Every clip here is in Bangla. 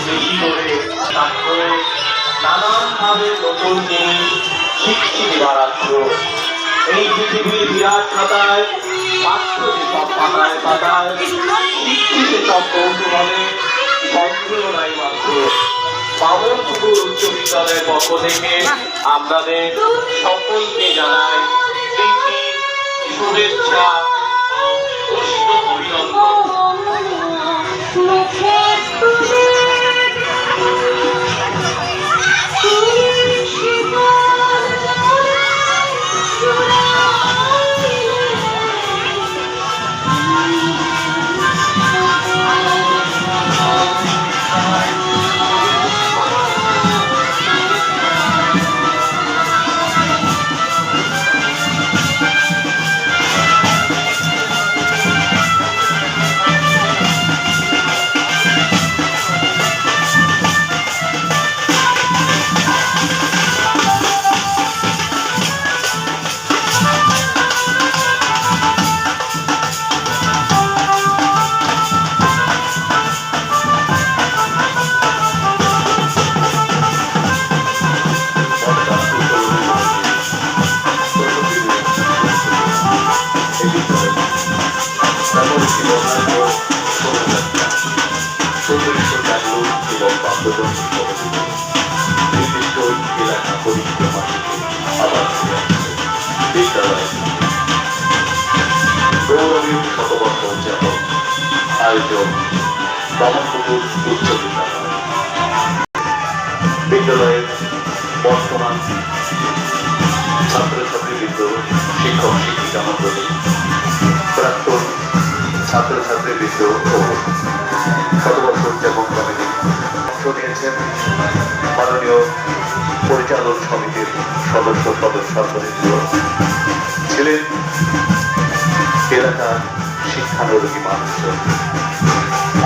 বেশি করে ছাত্রে নানানভাবে নতুন জিনিস শিখছি বাড়াচ্ছ। এই পৃথিবীর বিরাট খাতায় পাঠ্য যেসব পাতায় পাতায় শিখছি সেসব কৌতূহলে সন্দেহ নাই মাত্র। বামনপুকুর উচ্চ বিদ্যালয়ের পক্ষ থেকে আপনাদের সকলকে জানাই প্রীতি, শুভেচ্ছা, উষ্ণ অভিনন্দন। গৌরবী শতবর্ষ উদযাপন আয়োজন বামনপুকুর উচ্চ বিদ্যালয়। বিদ্যালয়ের বর্তমান ছাত্রছাত্রীবৃন্দ, শিক্ষক শিক্ষিকা মন্ডলী, প্রাক্তন ছাত্রছাত্রীবৃন্দ ও শতবর্ষ উদযাপন কমিটি অংশ নিয়েছেন মাননীয় পরিচালন সমিতির সদস্যবৃন্দ ছিলেন এলাকার শিক্ষানুরাগী মানুষজন।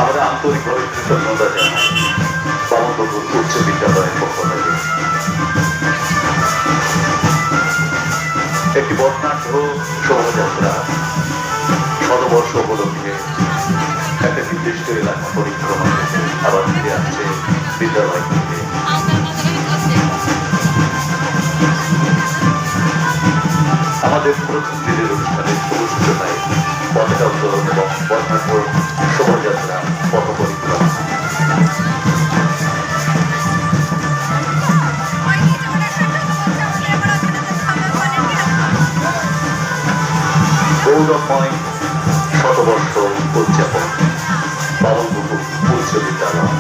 আমরা আন্তরিকভাবে কৃতজ্ঞতা জানাই বামনপুকুর উচ্চ বিদ্যালয়ের পক্ষ থেকে। একটি বর্ণাঢ্য শোভাযাত্রা শতবর্ষ উপলক্ষে একটা নির্দিষ্ট এলাকা পরিক্রমা করে আবার ফিরে আসছে বিদ্যালয় থেকে। আমাদের প্রথম দিনের অনুষ্ঠানের সূচনায় পতাকা উত্তোলন এবং বর্ণাঢ্য শোভাযাত্রা পথ পরিক্রমা। গৌরবময় শতবর্ষ উদযাপন বামনপুকুর উচ্চ বিদ্যালয়।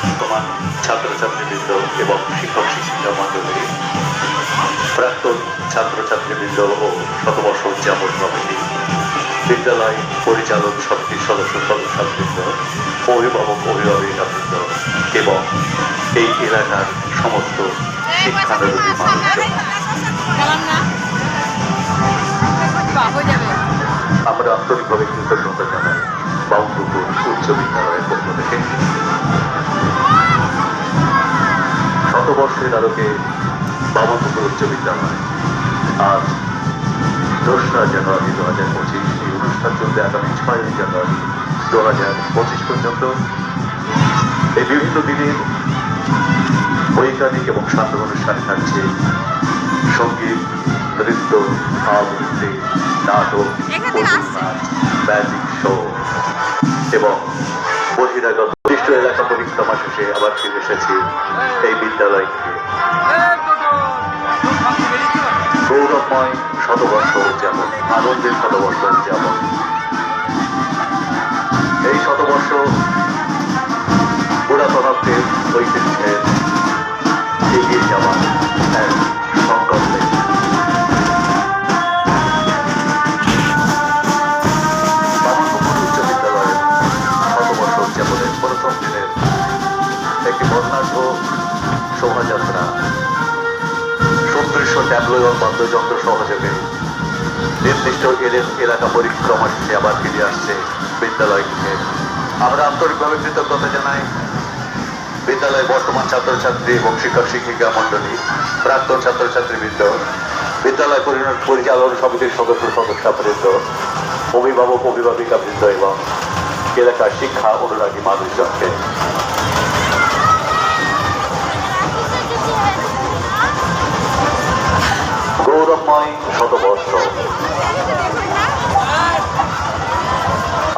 বর্তমান ছাত্রছাত্রীবৃন্দ এবং শিক্ষক শিক্ষিকা মন্ডলী, প্রাক্তন ছাত্রছাত্রীবৃন্দ ও শতবর্ষ উদযাপন কমিটি, বিদ্যালয় পরিচালন সমিতির সদস্যবৃন্দ, অভিভাবক অভিভাবিকাবৃন্দ এবং এই এলাকার সমস্ত শিক্ষানুরাগী মানুষজন, আমরা আন্তরিকভাবে কৃতজ্ঞতা জানাই বামনপুকুর উচ্চ বিদ্যালয়ের পক্ষ থেকে। শতবর্ষের আলোকে বামনপুকুর উচ্চ বিদ্যালয় আজ 2রা জানুয়ারি 2025, এই অনুষ্ঠান চলবে আগামী 6ই জানুয়ারি 2025 পর্যন্ত। এই বিভিন্ন দিনের বৈজ্ঞানিক এবং সান্ধ্য অনুষ্ঠানে থাকছে সঙ্গীত, নৃত্য, আবৃত্তি, নাটক, ম্যাজিক শো এবং বহিরাগত নির্দিষ্ট এলাকা পরিক্রমা শেষে আবার ফিরে এসেছি এই বিদ্যালয়কে। গৌরবময় শতবর্ষ যেমন আনন্দের শতবর্ষ যেমন এই শতবর্ষ পুরাতনত্বের ঐতিহ্যের এগিয়ে যাওয়ার এক সংকল্পে। বামনপুকুর উচ্চ বিদ্যালয়ের শতবর্ষ উদযাপনের প্রথম দিনের একটি বর্ণাঢ্য শোভাযাত্রা সুদৃশ্য ট্যাবলো এবং বাদ্যযন্ত্র সহযোগে নির্দিষ্ট এলাকা পরিক্রমা শেষে আবার ফিরে আসছে বিদ্যালয়কে। আমরা আন্তরিকভাবে কৃতজ্ঞতা জানাই বিদ্যালয়ের বর্তমান ছাত্রছাত্রী এবং শিক্ষক শিক্ষিকা মন্ডলী, প্রাক্তন ছাত্রছাত্রীবৃন্দ, বিদ্যালয় পরিচালন সমিতির সদস্যবৃন্দ, অভিভাবক অভিভাবিকাবৃন্দ এবং এলাকার শিক্ষা অনুরাগী মানুষজনকে। গৌরবময় শতবর্ষ।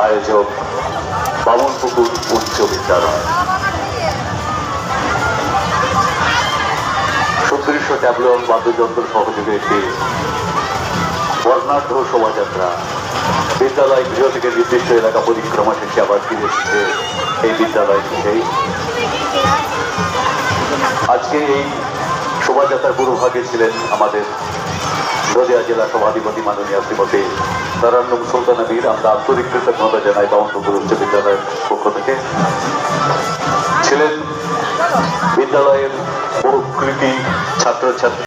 আয়োজক বামনপুকুর উচ্চ বিদ্যালয়। সুদৃশ্য ট্যাবলন বাদ্যযন্ত্র সহযোগে একটি বর্ণাঢ্য শোভাযাত্রা বিদ্যালয় গৃহ থেকে নির্দিষ্ট এলাকা পরিক্রমা শেষে আবার ফিরে এসেছে এই বিদ্যালয় থেকেই। আজকে এই শোভাযাত্রার পূর্বভাগে ছিলেন আমাদের নদিয়া জেলা সভাধিপতি মাননীয় শ্রীমতী তারান্নুম সুলতানা মীর। আমরা আন্তরিক কৃতজ্ঞতা জানাই বামনপুকুর উচ্চ বিদ্যালয়ের পক্ষ থেকে। ছিলেন বিদ্যালয়ের বহু কৃতি ছাত্রছাত্রী।